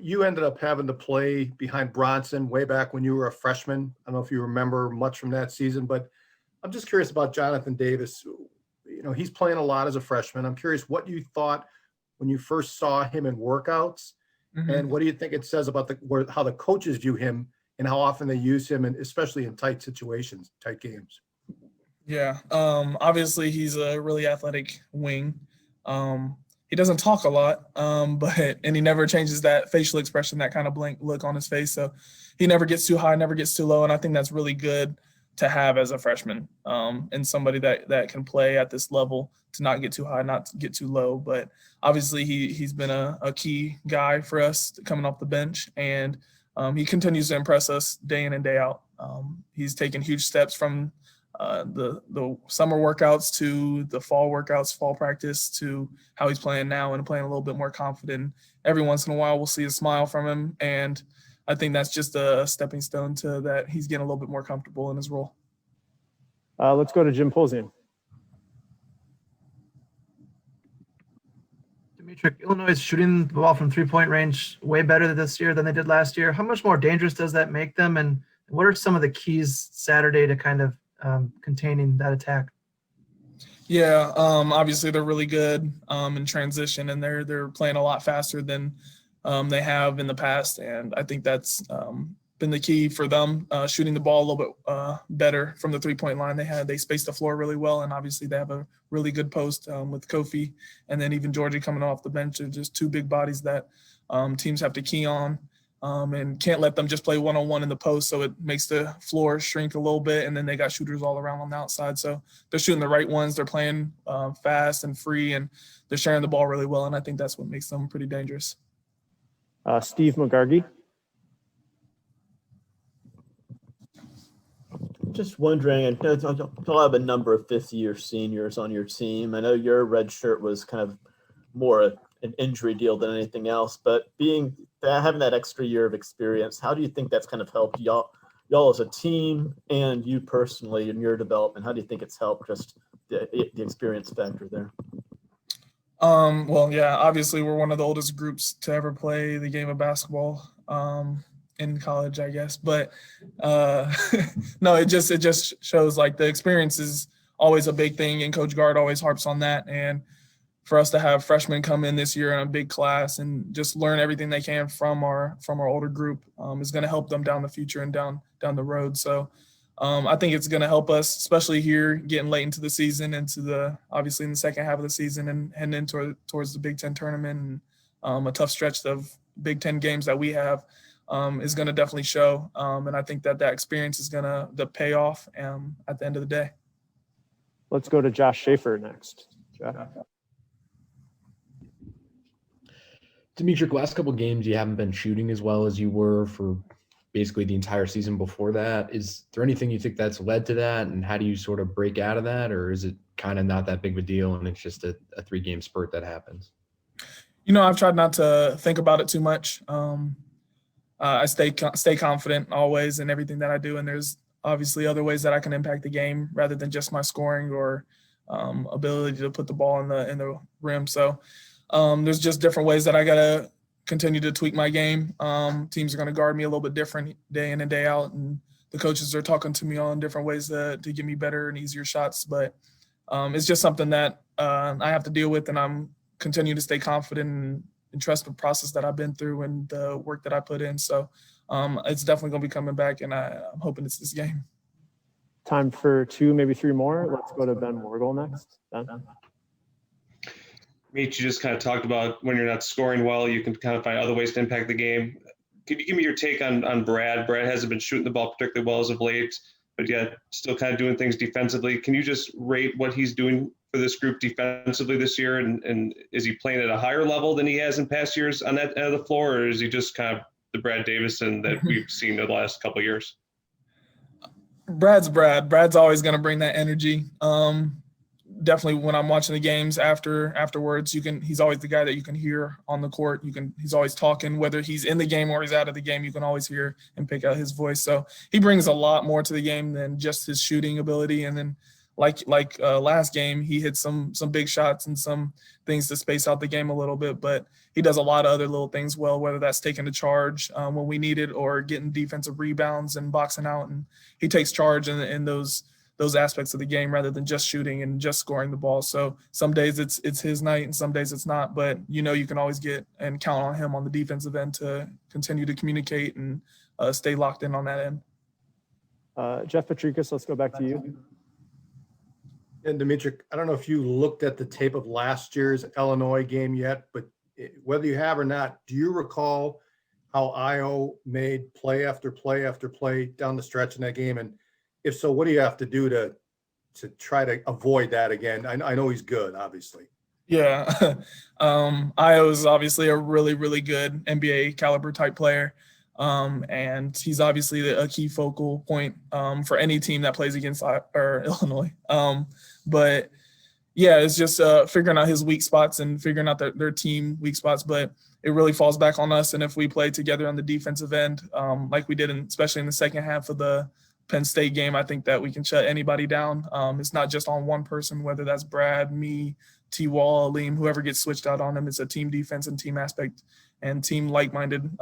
you ended up having to play behind Bronson way back when you were a freshman. I don't know if you remember much from that season, but I'm just curious about Jonathan Davis. He's playing a lot as a freshman. I'm curious what you thought when you first saw him in workouts, and what do you think it says about how the coaches view him and how often they use him, and especially in tight situations, tight games? Yeah. Obviously, he's a really athletic wing. He doesn't talk a lot, and he never changes that facial expression, that kind of blank look on his face. So he never gets too high, never gets too low, and I think that's really good to have as a freshman, and somebody that can play at this level, to not get too high, not to get too low. But obviously, he's been a key guy for us coming off the bench, and he continues to impress us day in and day out. He's taken huge steps from the summer workouts to the fall workouts, fall practice, to how he's playing now and playing a little bit more confident. Every once in a while, we'll see a smile from him, and I think that's just a stepping stone to that. He's getting a little bit more comfortable in his role. Let's go to Jim Polzian. Dimitri, Illinois is shooting the ball from three-point range way better this year than they did last year. How much more dangerous does that make them, and what are some of the keys Saturday to kind of containing that attack? Yeah, obviously they're really good in transition, and they're playing a lot faster than they have in the past, and I think that's been the key for them, shooting the ball a little bit better from the three-point line. They spaced the floor really well, and obviously they have a really good post with Kofi, and then even Georgie coming off the bench are just two big bodies that teams have to key on. And can't let them just play one-on-one in the post, so it makes the floor shrink a little bit, and then they got shooters all around on the outside. So they're shooting the right ones. They're playing fast and free, and they're sharing the ball really well, and I think that's what makes them pretty dangerous. Steve McGargy. Just wondering, and you'll have a number of fifth-year seniors on your team. I know your red shirt was kind of more an injury deal than anything else, but having that extra year of experience, how do you think that's kind of helped y'all as a team and you personally in your development? How do you think it's helped, just the experience factor there? Well, yeah, obviously we're one of the oldest groups to ever play the game of basketball in college, I guess. But no, it just shows like the experience is always a big thing, and Coach Gard always harps on that. And for us to have freshmen come in this year in a big class and just learn everything they can from our older group is going to help them down the future and down the road. So I think it's going to help us, especially here getting late into the season, obviously in the second half of the season and heading into towards the Big Ten tournament, and a tough stretch of Big Ten games that we have is going to definitely show. And I think that experience is going to pay off at the end of the day. Let's go to Josh Schaefer next. Josh. Dimitri, last couple of games you haven't been shooting as well as you were for basically the entire season before that. Is there anything you think that's led to that, and how do you sort of break out of that, or is it kind of not that big of a deal and it's just a 3-game spurt that happens? I've tried not to think about it too much. I stay confident always in everything that I do, and there's obviously other ways that I can impact the game rather than just my scoring or ability to put the ball in the rim. So there's just different ways that I got to continue to tweak my game. Teams are going to guard me a little bit different day in and day out, and the coaches are talking to me on different ways to give me better and easier shots. But it's just something that I have to deal with, and I'm continuing to stay confident and trust the process that I've been through and the work that I put in. So it's definitely going to be coming back, and I'm hoping it's this game. Time for 2, maybe 3 more. Let's go to Ben Morgul next. Ben? Meech, you just kind of talked about when you're not scoring well, you can kind of find other ways to impact the game. Could you give me your take on Brad? Brad hasn't been shooting the ball particularly well as of late, but yet still kind of doing things defensively. Can you just rate what he's doing for this group defensively this year? And is he playing at a higher level than he has in past years on that end of the floor, or is he just kind of the Brad Davison that we've seen in the last couple of years? Brad's Brad. Brad's always going to bring that energy. Definitely when I'm watching the games afterwards, he's always the guy that you can hear on the court. He's always talking, whether he's in the game or he's out of the game, you can always hear and pick out his voice. So he brings a lot more to the game than just his shooting ability. And then like last game, he hit some big shots and some things to space out the game a little bit, but he does a lot of other little things well, whether that's taking the charge when we need it or getting defensive rebounds and boxing out. And he takes charge in those aspects of the game rather than just shooting and just scoring the ball. So some days it's his night and some days it's not, but you can always get and count on him on the defensive end to continue to communicate and stay locked in on that end. Jeff Patrikas, let's go back to you. And Dimitri, I don't know if you looked at the tape of last year's Illinois game yet, but whether you have or not, do you recall how Io made play after play after play down the stretch in that game? And if so, what do you have to do to try to avoid that again? I know he's good, obviously. Yeah. Io is obviously a really, really good NBA caliber type player. And he's obviously a key focal point for any team that plays against Illinois. But yeah, it's just figuring out his weak spots and figuring out their team weak spots. But it really falls back on us. And if we play together on the defensive end, like we did, especially in the second half of the Penn State game, I think that we can shut anybody down. It's not just on one person, whether that's Brad, me, T-Wall, Aleem, whoever gets switched out on him. It's a team defense and team aspect and team like-minded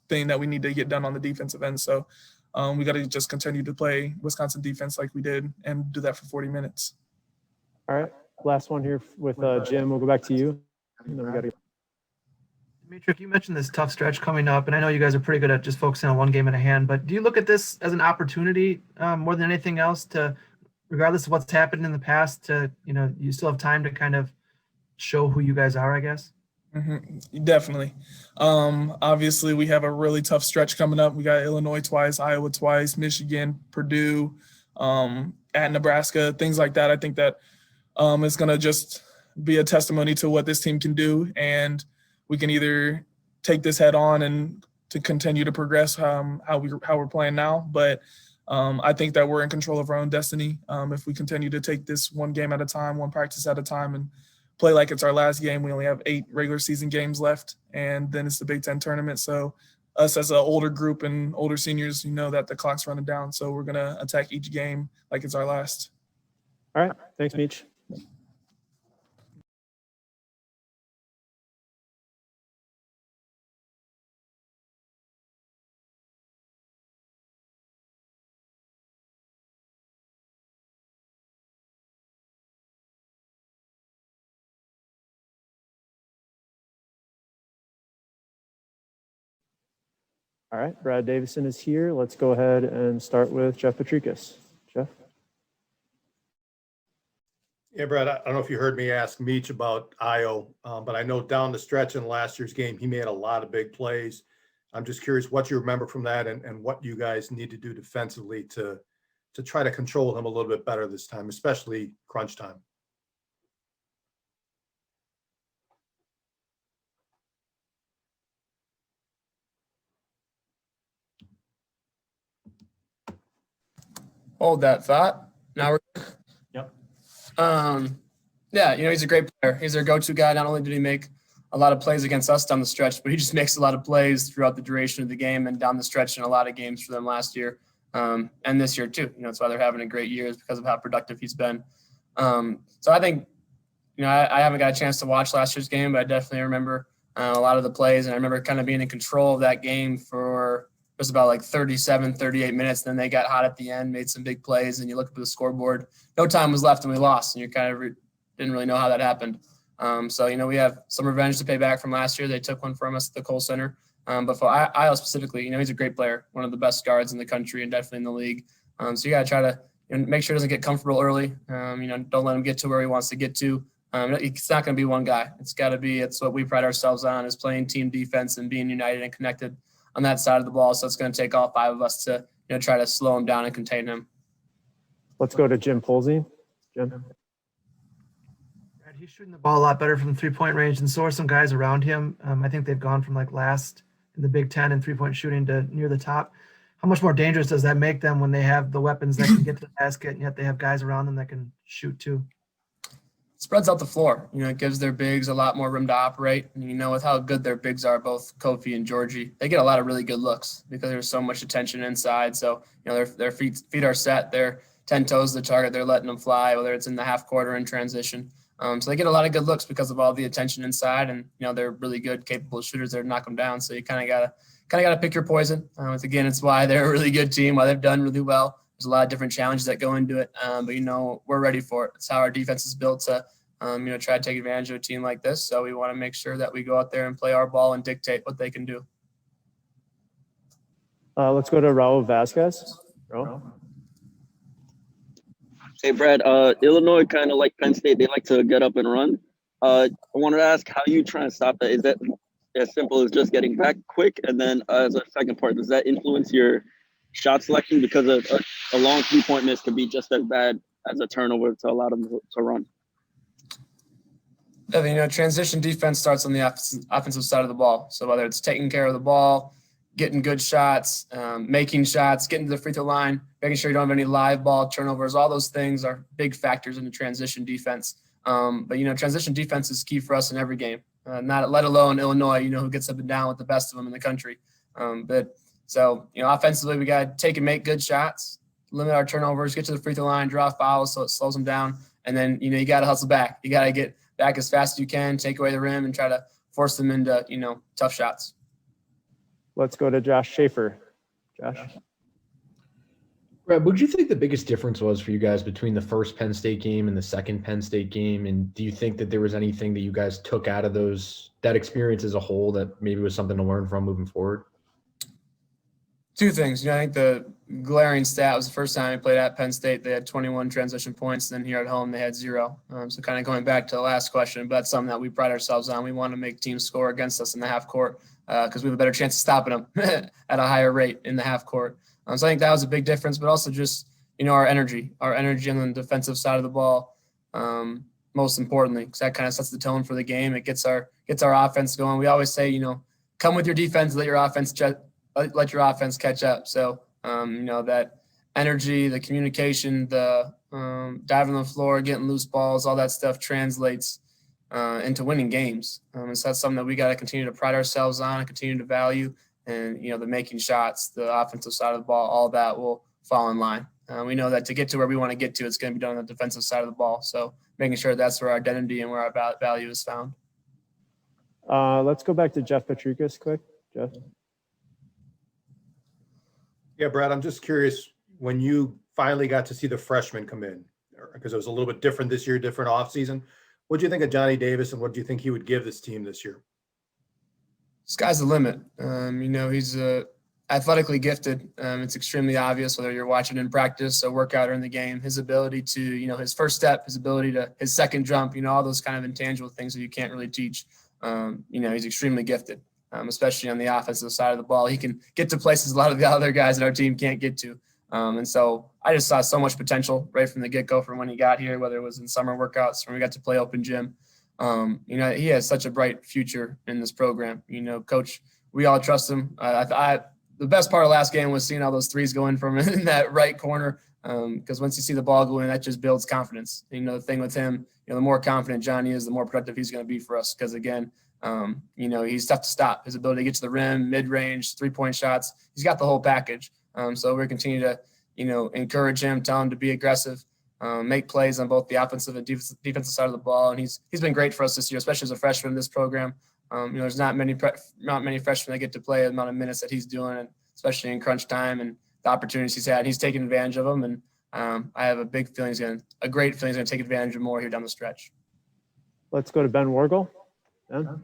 thing that we need to get done on the defensive end. So we got to just continue to play Wisconsin defense like we did and do that for 40 minutes. All right, last one here with Jim. We'll go back to you. And then we got to. Dimitri, you mentioned this tough stretch coming up, and I know you guys are pretty good at just focusing on one game at a hand, but do you look at this as an opportunity more than anything else to, regardless of what's happened in the past, to, you still have time to kind of show who you guys are, I guess? Mm-hmm. Definitely. Obviously, we have a really tough stretch coming up. We got Illinois twice, Iowa twice, Michigan, Purdue, at Nebraska, things like that. I think that it's going to just be a testimony to what this team can do, and we can either take this head on and to continue to progress how we're playing now. But I think that we're in control of our own destiny if we continue to take this one game at a time, one practice at a time, and play like it's our last game. We only have 8 regular season games left, and then it's the Big Ten tournament. So us as an older group and older seniors, that the clock's running down. So we're going to attack each game like it's our last. All right. Thanks, Meech. All right, Brad Davison is here. Let's go ahead and start with Jeff Patrikas. Jeff? Yeah, Brad, I don't know if you heard me ask Meech about Io, but I know down the stretch in last year's game, he made a lot of big plays. I'm just curious what you remember from that and what you guys need to do defensively to try to control him a little bit better this time, especially crunch time. Hold that thought. Now we're. Yep. Yeah, he's a great player. He's our go-to guy. Not only did he make a lot of plays against us down the stretch, but he just makes a lot of plays throughout the duration of the game and down the stretch in a lot of games for them last year and this year too. That's why they're having a great year, is because of how productive he's been. So I think, I haven't got a chance to watch last year's game, but I definitely remember a lot of the plays, and I remember kind of being in control of that game for just about like 37, 38 minutes. Then they got hot at the end, made some big plays, and you look up at the scoreboard, no time was left and we lost, and you kind of didn't really know how that happened. So, we have some revenge to pay back from last year. They took one from us at the Kohl Center. But for Io specifically, he's a great player, one of the best guards in the country and definitely in the league. So you got to try to make sure he doesn't get comfortable early. Don't let him get to where he wants to get to. It's not going to be one guy. It's what we pride ourselves on, is playing team defense and being united and connected on that side of the ball. So it's going to take all 5 of us to try to slow him down and contain him. Let's go to Jim Polsey. Jim? He's shooting the ball a lot better from 3-point range, and so are some guys around him. I think they've gone from like last in the Big Ten in 3-point shooting to near the top. How much more dangerous does that make them when they have the weapons that can get to the basket, and yet they have guys around them that can shoot too? Spreads out the floor. It gives their bigs a lot more room to operate. And with how good their bigs are, both Kofi and Georgie, they get a lot of really good looks because there's so much attention inside. So their feet are set. They're 10 toes to the target, they're letting them fly, whether it's in the half court or in transition. So they get a lot of good looks because of all the attention inside, and they're really good, capable shooters there to knock them down. So you kind of gotta pick your poison. It's why they're a really good team, why they've done really well. There's a lot of different challenges that go into it, but we're ready for it. It's how our defense is built to try to take advantage of a team like this. So we want to make sure that we go out there and play our ball and dictate what they can do. Let's go to Raul Vasquez. Raul? Hey, Brad, Illinois, kind of like Penn State, they like to get up and run. I wanted to ask how you try and stop that. Is that as simple as just getting back quick? And then as a second part, does that influence your shot selection? Because a long three-point miss could be just as bad as a turnover to allow them to run. Transition defense starts on the offensive side of the ball. So whether it's taking care of the ball, getting good shots, making shots, getting to the free throw line, making sure you don't have any live ball turnovers, all those things are big factors in the transition defense. But transition defense is key for us in every game, not let alone Illinois, who gets up and down with the best of them in the country. Offensively, we got to take and make good shots, limit our turnovers, get to the free throw line, draw fouls so it slows them down. And then, you got to hustle back. You got to get back as fast as you can, take away the rim, and try to force them into, tough shots. Let's go to Josh Schaefer. Josh? Brad, what do you think the biggest difference was for you guys between the first Penn State game and the second Penn State game? And do you think that there was anything that you guys took out of that experience as a whole that maybe was something to learn from moving forward? Two things. I think the glaring stat was the first time we played at Penn State, they had 21 transition points. Then here at home, they had 0. So kind of going back to the last question, but that's something that we pride ourselves on. We want to make teams score against us in the half court because we have a better chance of stopping them at a higher rate in the half court. So I think that was a big difference, but also just, our energy on the defensive side of the ball, most importantly, because that kind of sets the tone for the game. It gets our offense going. We always say, come with your defense, let your offense catch up. So, that energy, the communication, the diving on the floor, getting loose balls, all that stuff translates into winning games. And so that's something that we got to continue to pride ourselves on and continue to value. And, the making shots, the offensive side of the ball, all that will fall in line. We know that to get to where we want to get to, it's going to be done on the defensive side of the ball. So making sure that's where our identity and where our value is found. Let's go back to Jeff Petrikis quick. Jeff? Yeah, Brad, I'm just curious, when you finally got to see the freshmen come in, because it was a little bit different this year, different offseason, what do you think of Johnny Davis, and what do you think he would give this team this year? Sky's the limit. He's athletically gifted. It's extremely obvious whether you're watching in practice, a workout, or in the game. His ability to, his first step, his ability to his second jump, all those kind of intangible things that you can't really teach. He's extremely gifted, especially on the offensive side of the ball. He can get to places a lot of the other guys that our team can't get to. And so I just saw so much potential right from the get-go from when he got here, whether it was in summer workouts, when we got to play open gym. He has such a bright future in this program. Coach, we all trust him. The best part of last game was seeing all those threes going from in that right corner, because once you see the ball go in, that just builds confidence. The thing with him, the more confident Johnny is, the more productive he's going to be for us. Because again, he's tough to stop. His ability to get to the rim, mid-range, three-point shots, he's got the whole package. So we're continue to, encourage him, tell him to be aggressive, make plays on both the offensive and defensive side of the ball. And he's been great for us this year, especially as a freshman in this program. There's not many freshmen that get to play the amount of minutes that he's doing, and especially in crunch time and the opportunities he's had. He's taking advantage of them, and I have a great feeling he's going to take advantage of more here down the stretch. Let's go to Ben Wargel. Ben?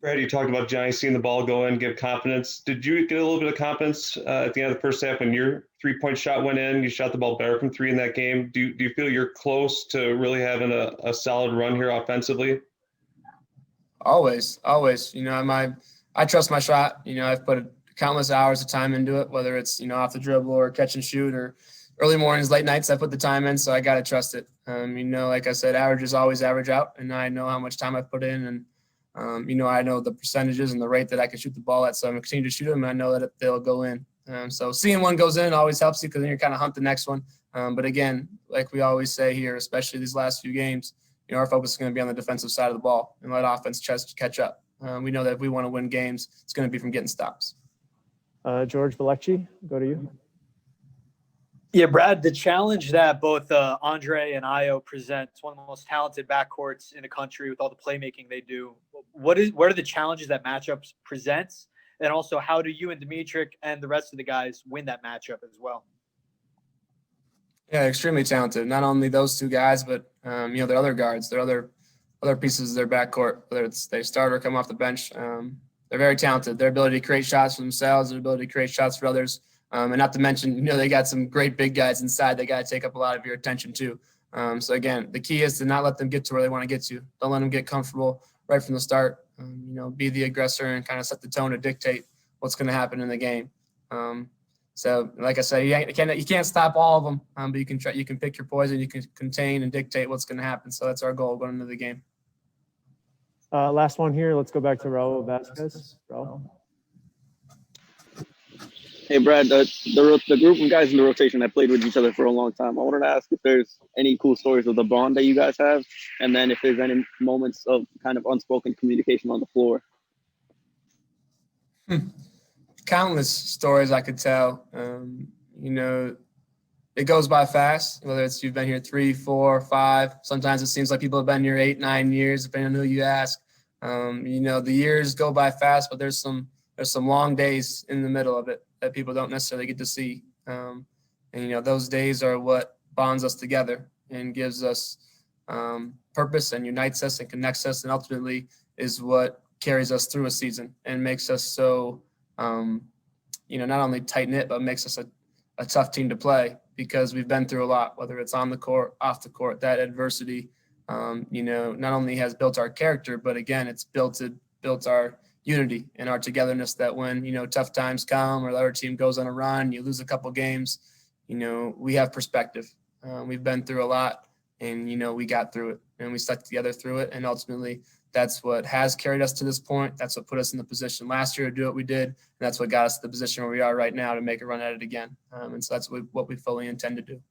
Brad, you talked about Johnny seeing the ball go in, give confidence. Did you get a little bit of confidence at the end of the first half when your three-point shot went in? You shot the ball better from 3 in that game. Do you feel you're close to really having a solid run here offensively? Always. I trust my shot. I've put countless hours of time into it, whether it's, off the dribble or catch and shoot or early mornings, late nights. I put the time in, so I got to trust it. Like I said, averages always average out, and I know how much time I've put in, and I know the percentages and the rate that I can shoot the ball at, so I'm going to continue to shoot them, and I know that they'll go in. So seeing one goes in always helps you, because then you're kind of hunt the next one. But again, like we always say here, especially these last few games, our focus is going to be on the defensive side of the ball and let offense catch up. We know that if we want to win games, it's going to be from getting stops. George Valecki, go to you. Yeah, Brad, the challenge that both Andre and Io present, it's one of the most talented backcourts in the country with all the playmaking they do. What are the challenges that matchups presents? And also, how do you and Dimitrik and the rest of the guys win that matchup as well? Yeah, extremely talented. Not only those two guys, but their other guards, their other pieces of their backcourt, whether it's they start or come off the bench. They're very talented. Their ability to create shots for themselves, their ability to create shots for others. And not to mention, they got some great big guys inside. They got to take up a lot of your attention too. So again, the key is to not let them get to where they want to get to. Don't let them get comfortable right from the start. Be the aggressor and kind of set the tone to dictate what's going to happen in the game. So, like I said, you can't stop all of them, but you can pick your poison. You can contain and dictate what's going to happen. So that's our goal going into the game. Last one here. Let's go back to Raul Vasquez. Raul. Hey, Brad, the group of guys in the rotation that played with each other for a long time, I wanted to ask if there's any cool stories of the bond that you guys have, and then if there's any moments of kind of unspoken communication on the floor. Countless stories I could tell. It goes by fast, whether it's you've been here 3, 4, 5. Sometimes it seems like people have been here 8, 9 years, depending on who you ask. The years go by fast, but there's some long days in the middle of it that people don't necessarily get to see. Those days are what bonds us together and gives us purpose and unites us and connects us, and ultimately is what carries us through a season and makes us so, not only tight-knit, but makes us a tough team to play because we've been through a lot, whether it's on the court, off the court. That adversity, not only has built our character, but again, it's built our unity and our togetherness that when, tough times come or the other team goes on a run, you lose a couple games, we have perspective. We've been through a lot and, we got through it and we stuck together through it. And ultimately that's what has carried us to this point. That's what put us in the position last year to do what we did. And that's what got us to the position where we are right now to make a run at it again. And so that's what we fully intend to do.